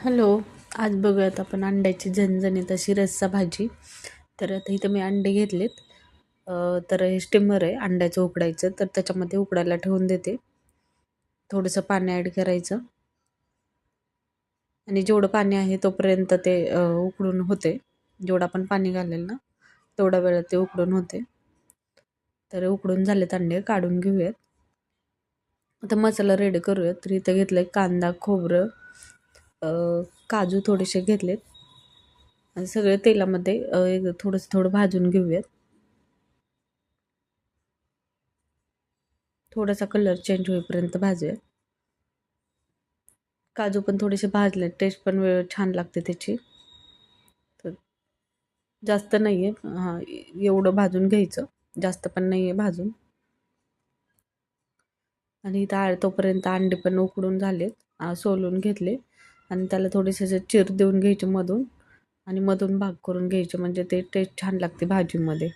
Hello. आज बघूयात आपण अंड्याची झणझणीत अशी रस्सा भाजी. तर आता इथं मी अंडे घेतलेत. तर हे स्टीमर आहे अंड्याचं उकडायचं, तर त्याच्यामध्ये उकडायला ठेवून देते. थोडंसं पाणी ॲड करायचं आणि जेवढं पाणी आहे तोपर्यंत ते उकडून होते. जेवढं आपण पाणी घालेल ना तेवढा वेळ ते उकडून होते. तर उकडून झालेत अंडे, काढून घेऊयात. आता मसाला रेडी करूयात. तर इथं घेतलं कांदा, खोबरं, काजू थोडेसे घेतलेत आणि सगळे तेलामध्ये थोडं भाजून घेऊयात. थोडासा कलर चेंज होईपर्यंत भाजूयात. काजू पण थोडेसे भाजले, टेस्ट पण छान लागते त्याची. तर जास्त नाही आहे, हां, एवढं भाजून घ्यायचं, जास्त पण नाही आहे भाजून. आणि इथं तोपर्यंत अंडे पण उकडून झालेत, सोलून घेतले आणि त्याला थोडेसे असे चीर देऊन घ्यायचे मधून आणि मधून भाग करून घ्यायचे, म्हणजे ते टेस्ट छान लागते भाजीमध्ये.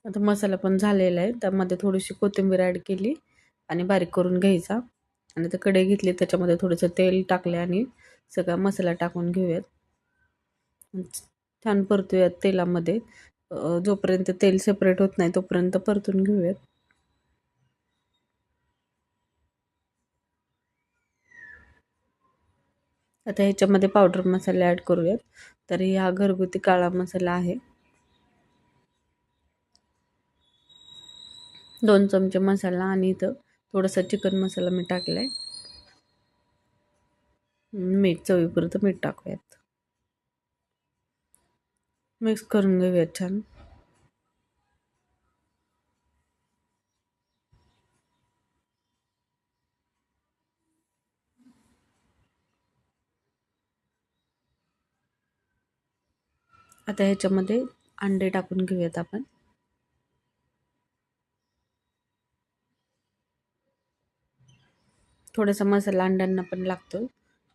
आता मसाला पण झालेला आहे, त्यामध्ये थोडीशी कोथिंबीर ॲड केली आणि बारीक करून घ्यायचा. आणि ते कढई घेतली, त्याच्यामध्ये थोडंसं तेल टाकले आणि सगळा मसाला टाकून घेऊयात. छान परतूयात तेलामध्ये. जोपर्यंत तेल सेपरेट होत नाही तोपर्यंत परतून घेऊयात. आता ह्याच्यामध्ये पावडर मसाले ॲड करूयात. तर हा घरगुती काळा मसाला आहे. 2 चमचे मसाला आणि इथं थोडासा चिकन मसाला मी टाकलाय. मीठ चवीपुरतं मीठ टाकूयात. मिक्स करून घेऊयात छान. आता ह्याच्यामध्ये अंडे टाकून घेऊयात आपण. थोडासा मसाला अंड्यांना पण लागतो,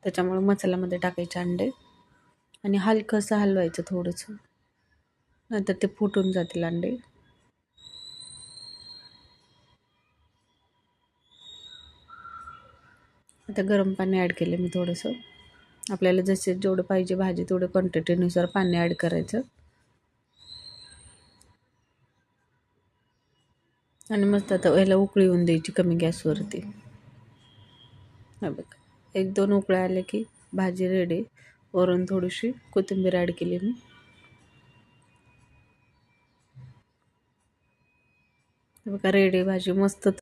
त्याच्यामुळे मसाल्यामध्ये टाकायचे अंडे आणि हलकंसं हलवायचं थोडंसं, नंतर ते फुटून जातील अंडे. आता गरम पाणी ॲड केलं मी थोडंसं. आपल्याला जेवढं पाहिजे भाजी तेवढं क्वांटिटीनुसार पाणी ॲड करायचं आणि मस्त आता याला उकळी येऊन द्यायची कमी गॅसवरती. हा बघ, 1-2 उकळ्या आले की भाजी रेडी. वरून थोडीशी कोथिंबीर ॲड केली मी. बघा रेडी भाजी मस्त.